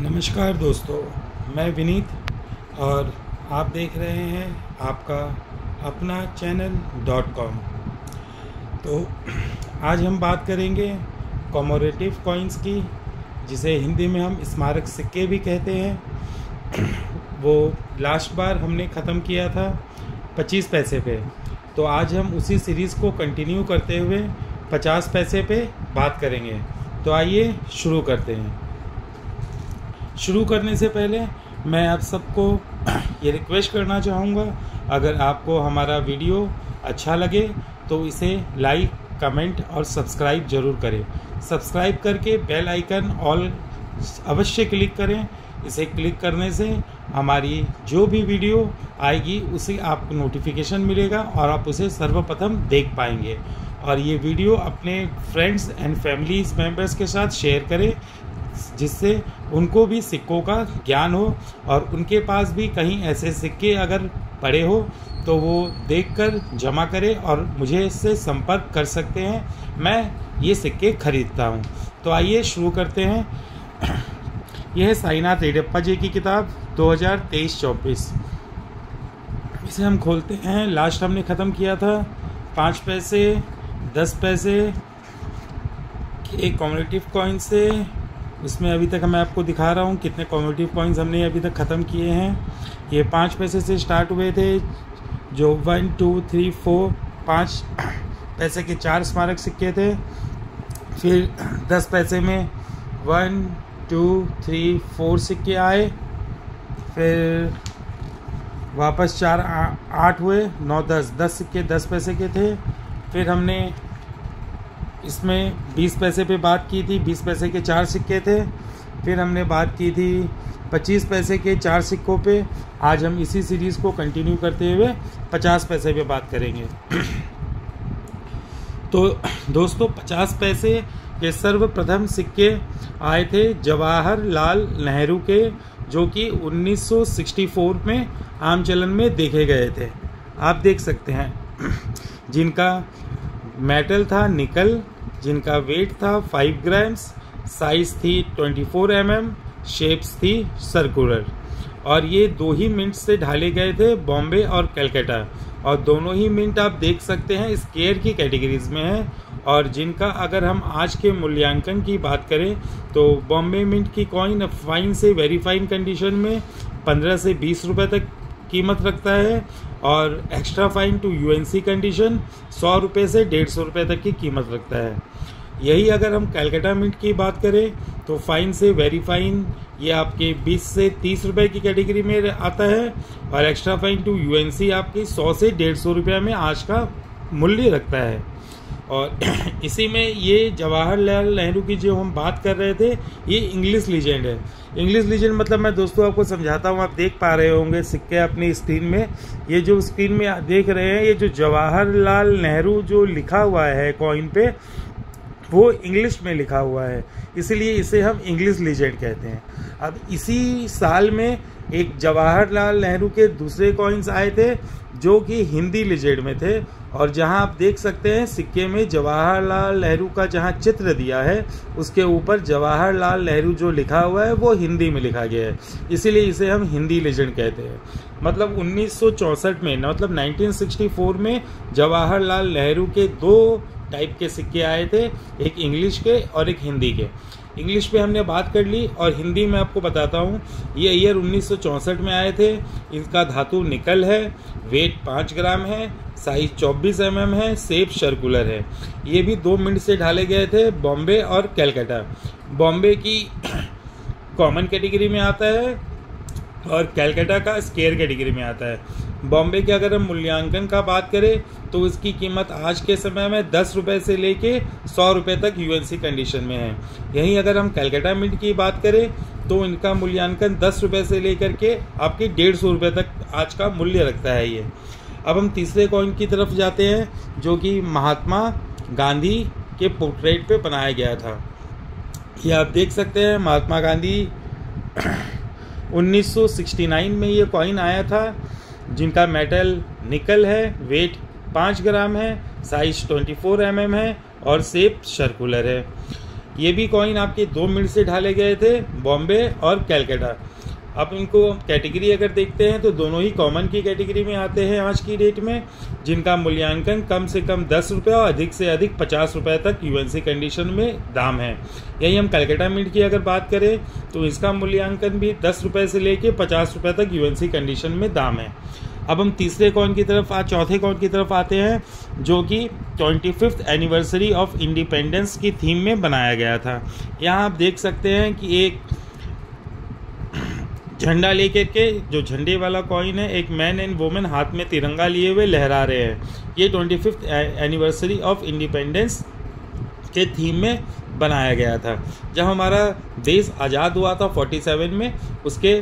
नमस्कार दोस्तों, मैं विनीत और आप देख रहे हैं आपका अपना चैनल .com। तो आज हम बात करेंगे कॉमोरेटिव कॉइन्स की, जिसे हिंदी में हम स्मारक सिक्के भी कहते हैं। वो लास्ट बार हमने ख़त्म किया था 25 पैसे पे, तो आज हम उसी सीरीज़ को कंटिन्यू करते हुए 50 पैसे पे बात करेंगे। तो आइए शुरू करते हैं। शुरू करने से पहले मैं आप सबको ये रिक्वेस्ट करना चाहूँगा, अगर आपको हमारा वीडियो अच्छा लगे तो इसे लाइक, कमेंट और सब्सक्राइब ज़रूर करें। सब्सक्राइब करके बेल आइकन ऑल अवश्य क्लिक करें। इसे क्लिक करने से हमारी जो भी वीडियो आएगी उसे आपको नोटिफिकेशन मिलेगा और आप उसे सर्वप्रथम देख पाएंगे। और ये वीडियो अपने फ्रेंड्स एंड फैमिलीज मेम्बर्स के साथ शेयर करें, जिससे उनको भी सिक्कों का ज्ञान हो और उनके पास भी कहीं ऐसे सिक्के अगर पड़े हो तो वो देखकर जमा करें और मुझे इससे संपर्क कर सकते हैं। मैं ये सिक्के खरीदता हूँ। तो आइए शुरू करते हैं। यह है साईनाथ रेड्डप्पा जी की किताब 2023-24। इसे हम खोलते हैं। लास्ट हमने ख़त्म किया था 5 पैसे 10 पैसे के कॉमोरेटिव कॉइन से। उसमें अभी तक मैं आपको दिखा रहा हूँ कितने कॉमोरेटिव कॉइन्स हमने अभी तक ख़त्म किए हैं। ये 5 पैसे से स्टार्ट हुए थे, जो 1 2 3 4 5 पैसे के 4 स्मारक सिक्के थे। फिर 10 पैसे में 1 2 3 4 सिक्के आए। फिर वापस 4 8 हुए, 9 10 सिक्के 10 पैसे के थे। फिर हमने इसमें 20 पैसे पे बात की थी, 20 पैसे के 4 सिक्के थे। फिर हमने बात की थी 25 पैसे के 4 सिक्कों पे। आज हम इसी सीरीज़ को कंटिन्यू करते हुए 50 पैसे पे बात करेंगे। तो दोस्तों, 50 पैसे के सर्वप्रथम सिक्के आए थे जवाहरलाल नेहरू के, जो कि 1964 में आम चलन में देखे गए थे। आप देख सकते हैं, जिनका मेटल था निकल, जिनका वेट था 5 ग्राम्स, साइज थी 24 mm, शेप्स थी सर्कुलर। और ये 2 ही मिंट से ढाले गए थे, बॉम्बे और कलकत्ता। और दोनों ही मिंट आप देख सकते हैं स्केयर की कैटेगरीज में है। और जिनका अगर हम आज के मूल्यांकन की बात करें तो बॉम्बे मिंट की कॉइन फाइन से वेरी फाइन कंडीशन में 15 से 20 रुपये तक कीमत रखता है, और एक्स्ट्रा फाइन टू यूएनसी कंडीशन 100 रुपये से 150 रुपये तक की कीमत रखता है। यही अगर हम कलकत्ता मिंट की बात करें तो फाइन से वेरी फाइन ये आपके 20 से 30 रुपये की कैटेगरी में आता है, और एक्स्ट्रा फाइन टू यूएनसी आपकी 100 से 150 रुपये में आज का मूल्य रखता है। और इसी में ये जवाहरलाल नेहरू की जो हम बात कर रहे थे, ये इंग्लिश लीजेंड है। इंग्लिश लीजेंड मतलब मैं दोस्तों आपको समझाता हूँ। आप देख पा रहे होंगे सिक्के अपनी स्क्रीन में। ये जो स्क्रीन में देख रहे हैं, ये जो जवाहरलाल नेहरू जो लिखा हुआ है कॉइन पे, वो इंग्लिश में लिखा हुआ है, इसलिए इसे हम इंग्लिश लीजेंड कहते हैं। अब इसी साल में एक जवाहरलाल नेहरू के दूसरे कॉइन्स आए थे, जो कि हिंदी लीजेंड में थे। और जहां आप देख सकते हैं सिक्के में जवाहरलाल नेहरू का जहां चित्र दिया है, उसके ऊपर जवाहरलाल नेहरू जो लिखा हुआ है वो हिंदी में लिखा गया है, इसीलिए इसे हम हिंदी लीजेंड कहते हैं। मतलब 1964 में, मतलब 1964 में जवाहरलाल नेहरू के 2 टाइप के सिक्के आए थे, एक इंग्लिश के और एक हिंदी के। इंग्लिश पे हमने बात कर ली, और हिंदी में आपको बताता हूँ। ये ईयर 1964 में आए थे। इनका धातु निकल है, वेट 5 ग्राम है, साइज 24 mm है, शेप सर्कुलर है। ये भी 2 मिनट से ढाले गए थे, बॉम्बे और कलकत्ता। बॉम्बे की कॉमन कैटेगरी में आता है और कलकत्ता का स्केयर कैटेगरी में आता है। बॉम्बे के अगर हम मूल्यांकन का बात करें तो इसकी कीमत आज के समय में 10 रुपये से लेके 100 रुपये तक यूएनसी कंडीशन में है। यहीं अगर हम कलकत्ता मिंट की बात करें तो इनका मूल्यांकन 10 रुपये से लेकर के आपके 150 रुपये तक आज का मूल्य रखता है ये। अब हम तीसरे कॉइन की तरफ जाते हैं, जो कि महात्मा गांधी के पोर्ट्रेट पे बनाया गया था। ये आप देख सकते हैं, महात्मा गांधी 1969 में ये कॉइन आया था, जिनका मेटल निकल है, वेट 5 ग्राम है, साइज 24 mm है और शेप सर्कुलर है। ये भी कॉइन आपके 2 मिनट से ढाले गए थे, बॉम्बे और कलकत्ता। अब इनको कैटेगरी अगर देखते हैं तो दोनों ही कॉमन की कैटेगरी में आते हैं आज की डेट में, जिनका मूल्यांकन कम से कम 10 रुपये और अधिक से अधिक 50 रुपये तक यूएनसी कंडीशन में दाम है। यही हम कलकत्ता मिंट की अगर बात करें तो इसका मूल्यांकन भी 10 रुपये से लेके 50 रुपये तक यूएनसी कंडीशन में दाम है। अब हम तीसरे कॉइन की तरफ चौथे कॉइन की तरफ आते हैं, जो कि 25th एनिवर्सरी ऑफ इंडिपेंडेंस की थीम में बनाया गया था। यहाँ आप देख सकते हैं कि एक झंडा लेकर के, जो झंडे वाला कॉइन है, एक मैन एंड वुमेन हाथ में तिरंगा लिए हुए लहरा रहे हैं। ये 25th एनिवर्सरी ऑफ इंडिपेंडेंस के थीम में बनाया गया था। जब हमारा देश आज़ाद हुआ था 47 में, उसके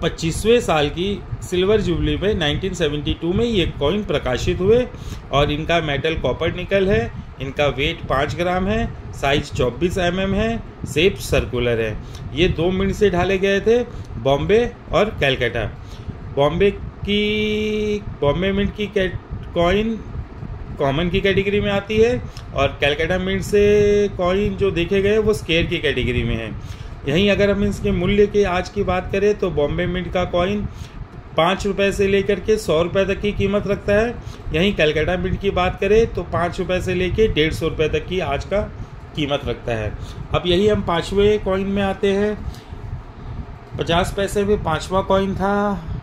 25वें साल की सिल्वर जुबली में 1972 में ये कॉइन प्रकाशित हुए और इनका मेटल कॉपर निकल है, इनका वेट 5 ग्राम है, साइज 24 mm है, शेप सर्कुलर है। ये 2 मिनट से ढाले गए थे, बॉम्बे और कलकत्ता। बॉम्बे मिंट की कॉइन कॉमन की कैटेगरी में आती है और कलकत्ता मिंट से कॉइन जो देखे गए वो स्केयर की कैटेगरी में है। यहीं अगर हम इसके मूल्य के आज की बात करें तो बॉम्बे मिंट का कॉइन 5 रुपये से लेकर के 100 रुपये तक की कीमत रखता है। यहीं कलकत्ता मिंट की बात करें तो 5 रुपये से लेकर 150 रुपये तक की आज का कीमत रखता है। अब यही हम 5वें कॉइन में आते हैं। 50 पैसे में 5वां कॉइन था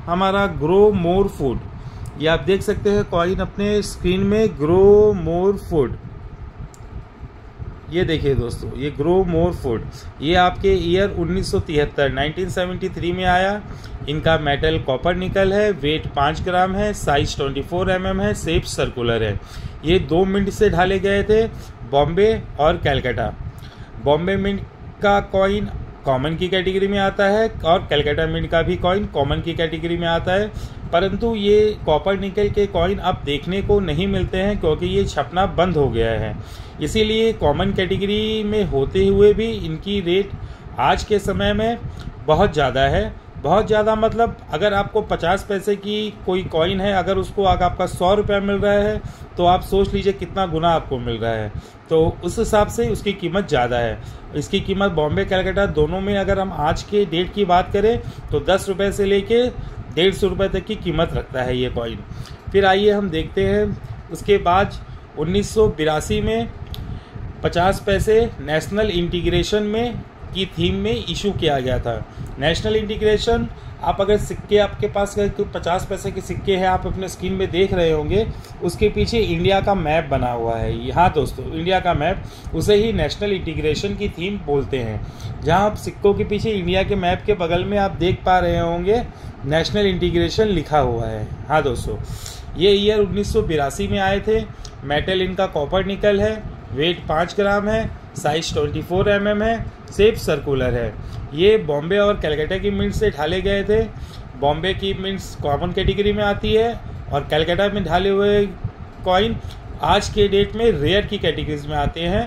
हमारा ग्रो मोर फूड। ये आप देख सकते हैं कॉइन अपने स्क्रीन में, ग्रो मोर फूड। ये देखिए दोस्तों, ये ग्रो मोर फूड, ये आपके ईयर 1973 में आया। इनका मेटल कॉपर निकल है, वेट 5 ग्राम है, साइज 24 mm है, शेप सर्कुलर है। ये 2 मिनट से ढाले गए थे, बॉम्बे और कलकत्ता। बॉम्बे मिंट का कॉइन कॉमन की कैटेगरी में आता है और कलकत्ता मिंट का भी कॉइन कॉमन की कैटेगरी में आता है, परंतु ये कॉपर निकल के कॉइन अब देखने को नहीं मिलते हैं क्योंकि ये छपना बंद हो गया है। इसीलिए कॉमन कैटेगरी में होते हुए भी इनकी रेट आज के समय में बहुत ज़्यादा है। बहुत ज़्यादा मतलब अगर आपको 50 पैसे की कोई कॉइन है, अगर उसको आपका 100 रुपया मिल रहा है तो आप सोच लीजिए कितना गुना आपको मिल रहा है। तो उस हिसाब से उसकी कीमत ज़्यादा है। इसकी कीमत बॉम्बे कलकत्ता दोनों में अगर हम आज के डेट की बात करें तो 10 रुपये से लेके 150 रुपये तक की कीमत रखता है ये कॉइन। फिर आइए हम देखते हैं उसके बाद 1982 में 50 पैसे नेशनल इंटीग्रेशन में की थीम में इशू किया गया था। नेशनल इंटीग्रेशन, आप अगर सिक्के आपके पास 50 पैसे के सिक्के हैं, आप अपने स्क्रीन में देख रहे होंगे, उसके पीछे इंडिया का मैप बना हुआ है। हाँ दोस्तों, इंडिया का मैप, उसे ही नेशनल इंटीग्रेशन की थीम बोलते हैं। जहाँ आप सिक्कों के पीछे इंडिया के मैप के बगल में आप देख पा रहे होंगे नेशनल इंटीग्रेशन लिखा हुआ है। हाँ दोस्तों, ये ईयर 1982 में आए थे। मेटल इनका कॉपर निकल है, वेट 5 ग्राम है, साइज 24 mm है, शेप सर्कुलर है। ये बॉम्बे और कलकत्ता की मिंट से ढाले गए थे। बॉम्बे की मिंट्स कॉमन कैटेगरी में आती है और कलकत्ता में ढाले हुए कॉइन आज के डेट में रेयर की कैटेगरीज में आते हैं।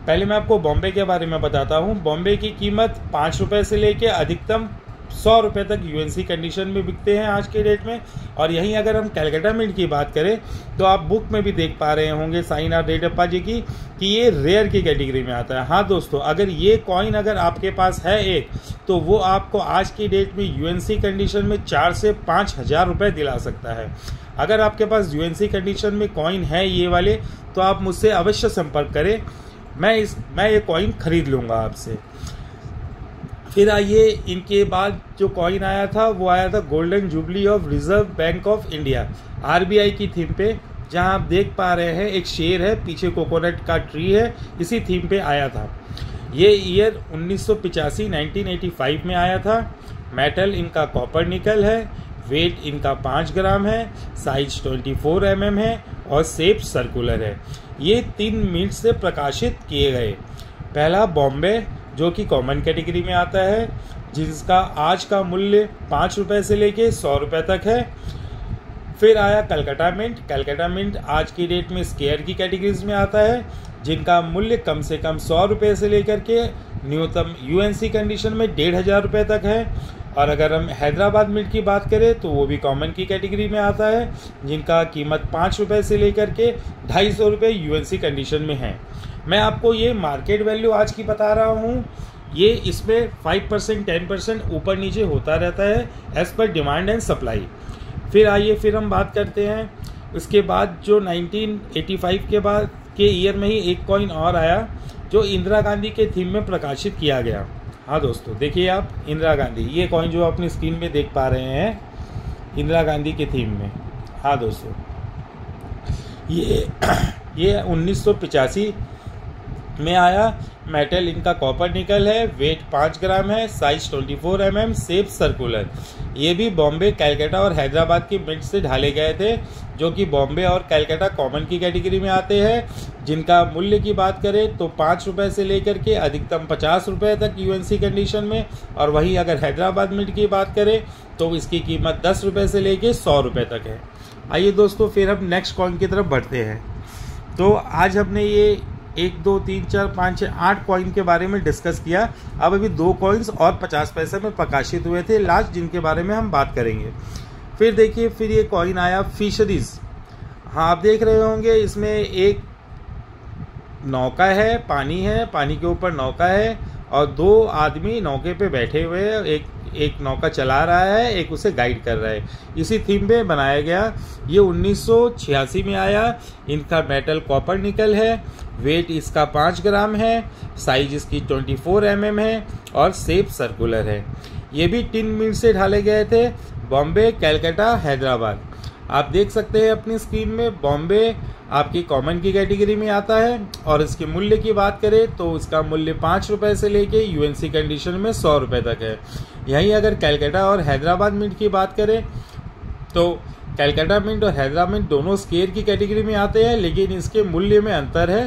पहले मैं आपको बॉम्बे के बारे में बताता हूँ। बॉम्बे की कीमत 5 रुपये से लेके अधिकतम 100 रुपये तक यूएनसी कंडीशन में बिकते हैं आज के डेट में। और यहीं अगर हम कलकत्ता मिंट की बात करें तो आप बुक में भी देख पा रहे होंगे साइन आर रेड्डप्पा जी की कि ये रेयर की कैटेगरी में आता है। हाँ दोस्तों, अगर ये कॉइन अगर आपके पास है एक, तो वो आपको आज की डेट में यूएनसी कंडीशन में 4 से 5 हज़ार रुपये दिला सकता है। अगर आपके पास यूएनसी कंडीशन में कॉइन है ये वाले, तो आप मुझसे अवश्य संपर्क करें, मैं ये कॉइन खरीद लूँगा आपसे। फिर आइए, इनके बाद जो कॉइन आया था वो आया था golden jubilee of reserve bank of India, RBI की थीम पे। जहां आप देख पा रहे हैं एक शेर है, पीछे कोकोनट का ट्री है, इसी थीम पे आया था। ये ईयर 1985 में आया था। मेटल इनका कॉपर निकल है, वेट इनका 5 ग्राम है, साइज 24 mm है और शेप सर्कुलर है। ये 3 मिनट से प्रकाशित किए गए। पहला बॉम्बे जो कि कॉमन कैटेगरी में आता है, जिसका आज का मूल्य 5 रुपये से लेके 100 रुपये तक है। फिर आया कलकत्ता मिंट। कलकत्ता मिंट आज की डेट में स्केयर की कैटेगरीज में आता है, जिनका मूल्य कम से कम 100 रुपये से लेकर के न्यूनतम यूएनसी कंडीशन में 1500 रुपये तक है। और अगर हम हैदराबाद मिंट की बात करें तो वो भी कॉमन की कैटेगरी में आता है, जिनका कीमत 5 रुपये से लेकर के 250 रुपये यूएनसी कंडीशन में है। मैं आपको ये मार्केट वैल्यू आज की बता रहा हूँ, ये इसमें 5% 10% ऊपर नीचे होता रहता है as per demand and supply. फिर हम बात करते हैं उसके बाद जो 1985 के बाद के ईयर में ही एक कॉइन और आया जो इंदिरा गांधी के थीम में प्रकाशित किया गया। हाँ दोस्तों, देखिए आप इंदिरा गांधी, ये कॉइन जो अपनी स्क्रीन में देख पा रहे हैं इंदिरा गांधी के थीम में। हाँ दोस्तों, ये 1985 में आया। मेटल इनका कॉपर निकल है, वेट 5 ग्राम है, साइज 24 mm, शेप सर्कुलर। ये भी बॉम्बे, कलकत्ता और हैदराबाद की मिंट से ढाले गए थे, जो कि बॉम्बे और कलकत्ता कॉमन की कैटेगरी में आते हैं। जिनका मूल्य की बात करें तो 5 रुपये से लेकर के अधिकतम 50 रुपये तक यूएनसी कंडीशन में, और वहीं अगर हैदराबाद मिंट की बात करें तो इसकी कीमत 10 रुपये से लेकर 100 रुपये तक है। आइए दोस्तों, फिर हम नेक्स्ट कॉइन की तरफ बढ़ते हैं। तो आज हमने ये 1 2 3 4 5 6 8 कॉइन के बारे में डिस्कस किया। अब अभी 2 कॉइन्स और 50 पैसे में प्रकाशित हुए थे लास्ट, जिनके बारे में हम बात करेंगे। फिर देखिए, फिर ये कॉइन आया फिशरीज। हाँ, आप देख रहे होंगे इसमें एक नौका है, पानी के ऊपर नौका है और 2 आदमी नौके पे बैठे हुए हैं। एक नौका चला रहा है, एक उसे गाइड कर रहा है। इसी थीम पे बनाया गया। ये 1986 में आया। इनका मेटल कॉपर निकल है, वेट इसका 5 ग्राम है, साइज इसकी 24 mm है और शेप सर्कुलर है। ये भी टिन मिंट से ढाले गए थे, बॉम्बे, कलकत्ता, हैदराबाद। आप देख सकते हैं अपनी स्क्रीन में, बॉम्बे आपकी कॉमन की कैटेगरी में आता है। और इसके मूल्य की बात करें तो इसका मूल्य 5 रुपये से लेके यूएनसी कंडीशन में 100 रुपये तक है। यहीं अगर कलकत्ता और हैदराबाद मिंट की बात करें तो कलकत्ता मिंट और हैदराबाद मिंट दोनों स्केयर की कैटेगरी में आते हैं, लेकिन इसके मूल्य में अंतर है।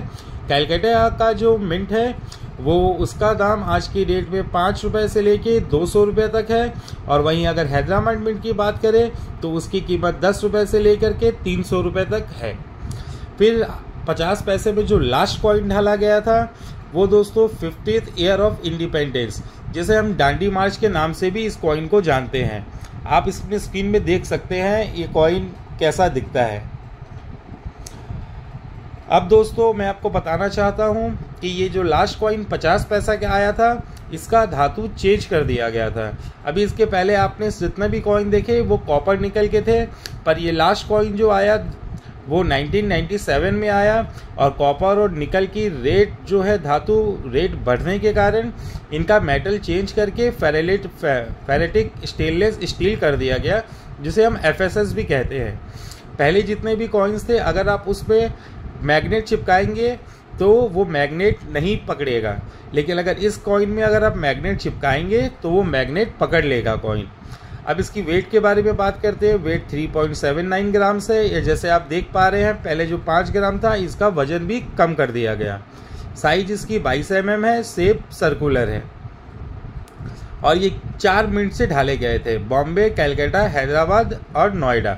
कलकत्ता का जो मिंट है वो उसका दाम आज की डेट में 5 रुपये से लेके 200 रुपये तक है, और वहीं अगर हैदराबाद मिंट की बात करें तो उसकी कीमत 10 रुपये से लेकर के 300 रुपये तक है। फिर 50 पैसे में जो लास्ट कॉइन ढाला गया था वो दोस्तों 50th ईयर ऑफ इंडिपेंडेंस, जिसे हम डांडी मार्च के नाम से भी इस कॉइन को जानते हैं। आप इसमें स्क्रीन में देख सकते हैं ये कॉइन कैसा दिखता है। अब दोस्तों मैं आपको बताना चाहता हूं कि ये जो लास्ट कॉइन 50 पैसा का आया था, इसका धातु चेंज कर दिया गया था। अभी इसके पहले आपने जितने भी कॉइन देखे वो कॉपर निकल के थे, पर ये लास्ट कॉइन जो आया वो 1997 में आया, और कॉपर और निकल की रेट जो है धातु रेट बढ़ने के कारण इनका मेटल चेंज करके फेरेटिक स्टेनलेस स्टील कर दिया गया, जिसे हम FSS भी कहते हैं। पहले जितने भी कॉइन्स थे अगर आप उस पर मैग्नेट चिपकाएंगे तो वो मैग्नेट नहीं पकड़ेगा, लेकिन अगर इस कॉइन में अगर आप मैग्नेट चिपकाएंगे तो वो मैग्नेट पकड़ लेगा कॉइन। अब इसकी वेट के बारे में बात करते हैं। वेट 3.79 ग्राम से, जैसे आप देख पा रहे हैं पहले जो 5 ग्राम था इसका वजन भी कम कर दिया गया। साइज इसकी 22 mm है, शेप सर्कुलर है, और ये 4 मिंट से ढाले गए थे, बॉम्बे, कलकत्ता, हैदराबाद और नोएडा।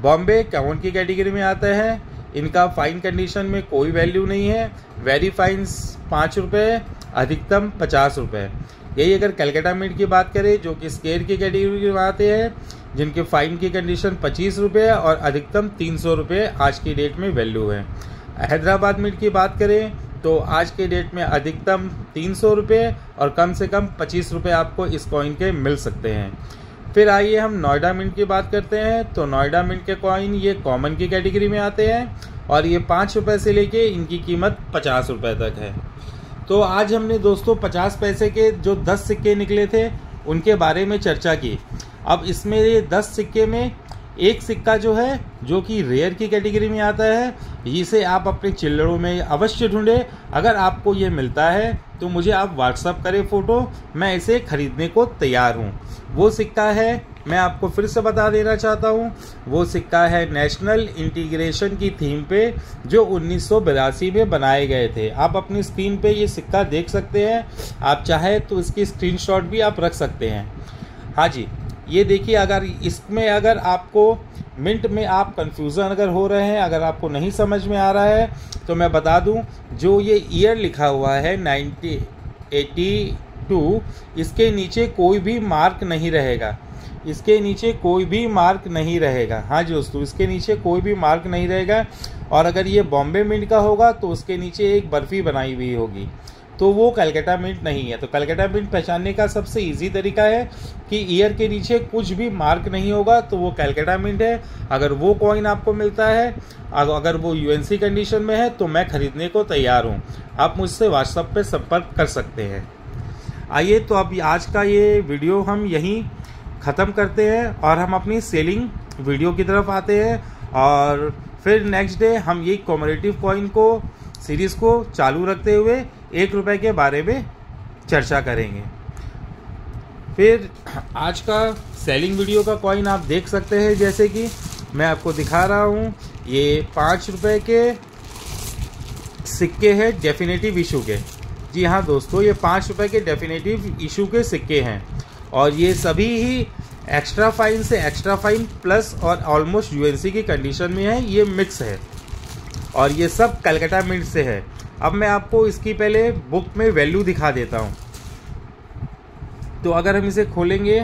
बॉम्बे कॉमन की कैटेगरी में आता है। इनका फाइन कंडीशन में कोई वैल्यू नहीं है। वेरी फाइन्स 5 रुपये, अधिकतम 50 रुपये। यही अगर कलकत्ता मिंट की बात करें जो कि स्केयर की कैटेगरी में आते हैं, जिनके फाइन की कंडीशन 25 रुपये और अधिकतम 300 रुपये आज की डेट में वैल्यू है। हैदराबाद मिंट की बात करें तो आज के डेट में अधिकतम 300 रुपये और कम से कम 25 रुपये आपको इस कॉइन के मिल सकते हैं। फिर आइए हम नोएडा मिंट की बात करते हैं। तो नोएडा मिंट के कॉइन ये कॉमन की कैटेगरी में आते हैं, और ये 5 रुपये से लेके इनकी कीमत 50 रुपये तक है। तो आज हमने दोस्तों 50 पैसे के जो 10 सिक्के निकले थे उनके बारे में चर्चा की। अब इसमें ये 10 सिक्के में एक सिक्का जो है जो कि रेयर की कैटेगरी में आता है, इसे आप अपने चिल्लड़ों में अवश्य ढूंढें। अगर आपको ये मिलता है तो मुझे आप व्हाट्सअप करें फ़ोटो, मैं इसे खरीदने को तैयार हूँ। वो सिक्का है, मैं आपको फिर से बता देना चाहता हूँ, वो सिक्का है नेशनल इंटीग्रेशन की थीम पे जो 1982 में बनाए गए थे। आप अपनी स्क्रीन पे ये सिक्का देख सकते हैं, आप चाहे तो इसकी स्क्रीनशॉट भी आप रख सकते हैं। हाँ जी, ये देखिए, अगर इसमें अगर आपको मिंट में आप कंफ्यूजन अगर हो रहे हैं, अगर आपको नहीं समझ में आ रहा है तो मैं बता दूं, जो ये ईयर लिखा हुआ है 1980 1992 इसके नीचे कोई भी मार्क नहीं रहेगा, इसके नीचे कोई भी मार्क नहीं रहेगा। हाँ जी दोस्तों, इसके नीचे कोई भी मार्क नहीं रहेगा। और अगर ये बॉम्बे मिंट का होगा तो उसके नीचे एक बर्फ़ी बनाई हुई होगी, तो वो कलकत्ता मिंट नहीं है। तो कलकत्ता मिंट पहचानने का सबसे इजी तरीका है कि ईयर के नीचे कुछ भी मार्क नहीं होगा तो वो कलकत्ता मिंट है। अगर वो कॉइन आपको मिलता है, अगर वो यूएनसी कंडीशन में है, तो मैं ख़रीदने को तैयार हूँ। आप मुझसे व्हाट्सएप पे संपर्क कर सकते हैं। आइए तो अब आज का ये वीडियो हम यहीं ख़त्म करते हैं और हम अपनी सेलिंग वीडियो की तरफ आते हैं। और फिर नेक्स्ट डे हम ये कॉमरेटिव कॉइन को सीरीज़ को चालू रखते हुए 1 रुपये के बारे में चर्चा करेंगे। फिर आज का सेलिंग वीडियो का कॉइन आप देख सकते हैं, जैसे कि मैं आपको दिखा रहा हूँ। ये 5 रुपये के सिक्के हैं डेफिनेटिव इशू के। जी हाँ दोस्तों, ये 5 रुपये के डेफिनेटिव इशू के सिक्के हैं और ये सभी ही एक्स्ट्रा फाइन से एक्स्ट्रा फाइन प्लस और ऑलमोस्ट यूएनसी की कंडीशन में है। ये मिक्स है और ये सब कलकत्ता मिंट से है। अब मैं आपको इसकी पहले बुक में वैल्यू दिखा देता हूँ। तो अगर हम इसे खोलेंगे,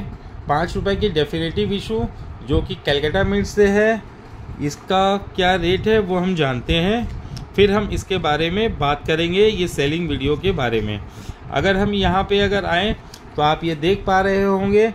5 रुपये की डेफिनेटिव इशू जो कि कलकत्ता मिंट से है, इसका क्या रेट है वो हम जानते हैं। फिर हम इसके बारे में बात करेंगे, ये सेलिंग वीडियो के बारे में। अगर हम यहाँ पे अगर आएँ तो आप ये देख पा रहे होंगे,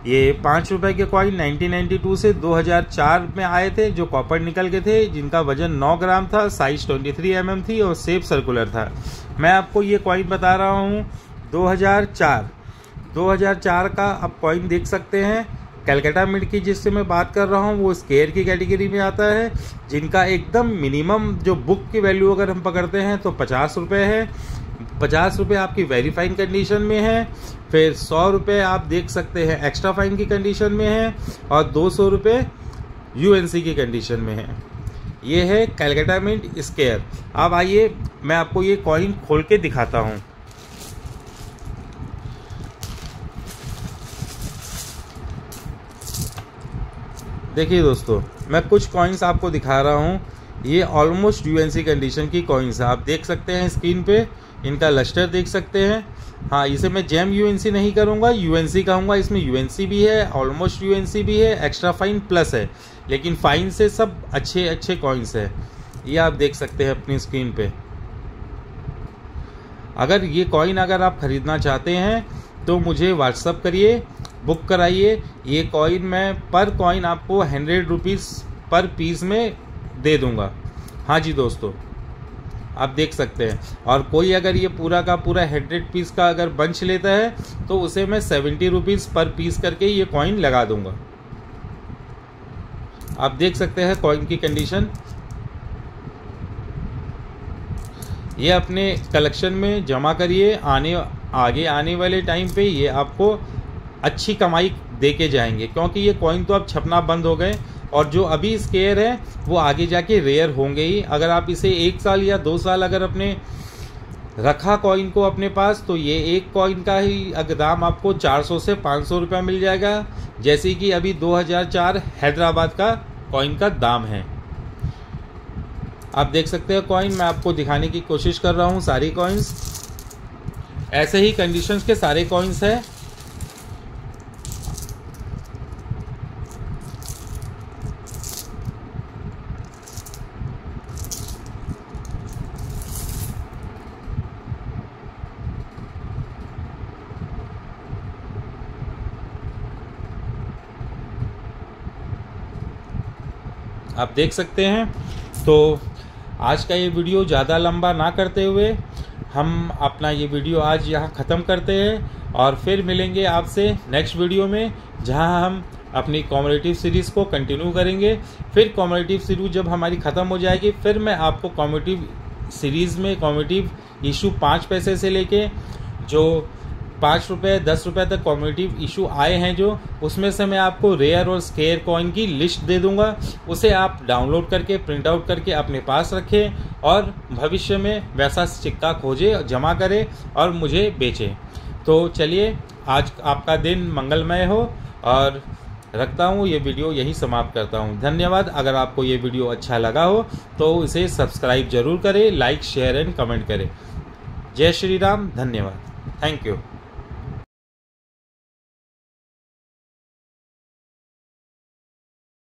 ये 5 रुपये के कॉइन 1992 से 2004 में आए थे, जो कॉपर निकल के थे, जिनका वजन 9 ग्राम था, साइज 23 mm थी और शेप सर्कुलर था। मैं आपको ये कॉइन बता रहा हूँ 2004 का आप कॉइन देख सकते हैं। कलकत्ता मिंट की जिससे मैं बात कर रहा हूँ वो स्केयर की कैटेगरी में आता है, जिनका एकदम मिनिमम जो बुक की वैल्यू अगर हम पकड़ते हैं तो 50 रुपये है। 50 रुपये आपकी वेरीफाइंग कंडीशन में है। फिर 100 रुपये आप देख सकते हैं एक्स्ट्रा फाइन की कंडीशन में है और 200 रुपये यूएनसी की कंडीशन में है। ये है कलकत्ता मिंट स्केयर। अब आइए मैं आपको ये कॉइन खोल के दिखाता हूँ। देखिए दोस्तों, मैं कुछ कॉइन्स आपको दिखा रहा हूँ। ये ऑलमोस्ट यूएनसी कंडीशन की कॉइन्स है, आप देख सकते हैं स्क्रीन पे। इनका लस्टर देख सकते हैं। हाँ, इसे मैं जेम यूएनसी नहीं करूँगा, यूएनसी कहूँगा। इसमें यूएनसी भी है, ऑलमोस्ट यूएनसी भी है, एक्स्ट्रा फाइन प्लस है, लेकिन फाइन से सब अच्छे कॉइन्स है। ये आप देख सकते हैं अपनी स्क्रीन पे। अगर ये कॉइन अगर आप ख़रीदना चाहते हैं तो मुझे व्हाट्सअप करिए, बुक कराइए। ये कॉइन मैं पर कॉइन आपको 100 रुपीज़ पर पीस में दे दूँगा। हाँ जी दोस्तों, आप देख सकते हैं। और कोई अगर ये पूरा का पूरा 100 पीस का अगर बंच लेता है तो उसे मैं 70 रुपीज़ पर पीस करके ये कॉइन लगा दूंगा। आप देख सकते हैं कॉइन की कंडीशन। ये अपने कलेक्शन में जमा करिए, आगे आने वाले टाइम पे ये आपको अच्छी कमाई दे के जाएंगे, क्योंकि ये कॉइन तो अब छपना बंद हो गए और जो अभी स्केयर है वो आगे जाके रेयर होंगे ही। अगर आप इसे 1 साल या 2 साल अगर अपने रखा कॉइन को अपने पास, तो ये एक कॉइन का ही दाम आपको 400 से 500 रुपया मिल जाएगा, जैसे कि अभी 2004 हैदराबाद का कॉइन का दाम है। आप देख सकते हैं कॉइन, मैं आपको दिखाने की कोशिश कर रहा हूँ सारी कॉइन्स। ऐसे ही कंडीशंस के सारे कॉइन्स हैं। आप देख सकते हैं। तो आज का ये वीडियो ज़्यादा लंबा ना करते हुए हम अपना ये वीडियो आज यहाँ ख़त्म करते हैं और फिर मिलेंगे आपसे नेक्स्ट वीडियो में, जहाँ हम अपनी कॉमरेटिव सीरीज़ को कंटिन्यू करेंगे। फिर कॉमरेटिव सीरीज जब हमारी ख़त्म हो जाएगी, फिर मैं आपको कॉमरेटिव सीरीज़ में कॉमरेटिव इशू 5 पैसे से लेके जो 5 रुपये 10 रुपये तक कॉमरेटिव इशू आए हैं, जो उसमें से मैं आपको रेयर और स्केयर कॉइन की लिस्ट दे दूंगा। उसे आप डाउनलोड करके प्रिंट आउट करके अपने पास रखें और भविष्य में वैसा सिक्का खोजें, जमा करें और मुझे बेचें। तो चलिए, आज आपका दिन मंगलमय हो और रखता हूँ, ये वीडियो यही समाप्त करता हूँ। धन्यवाद। अगर आपको ये वीडियो अच्छा लगा हो तो इसे सब्सक्राइब जरूर करें, लाइक शेयर एंड कमेंट करें। जय श्री राम। धन्यवाद। Thank you.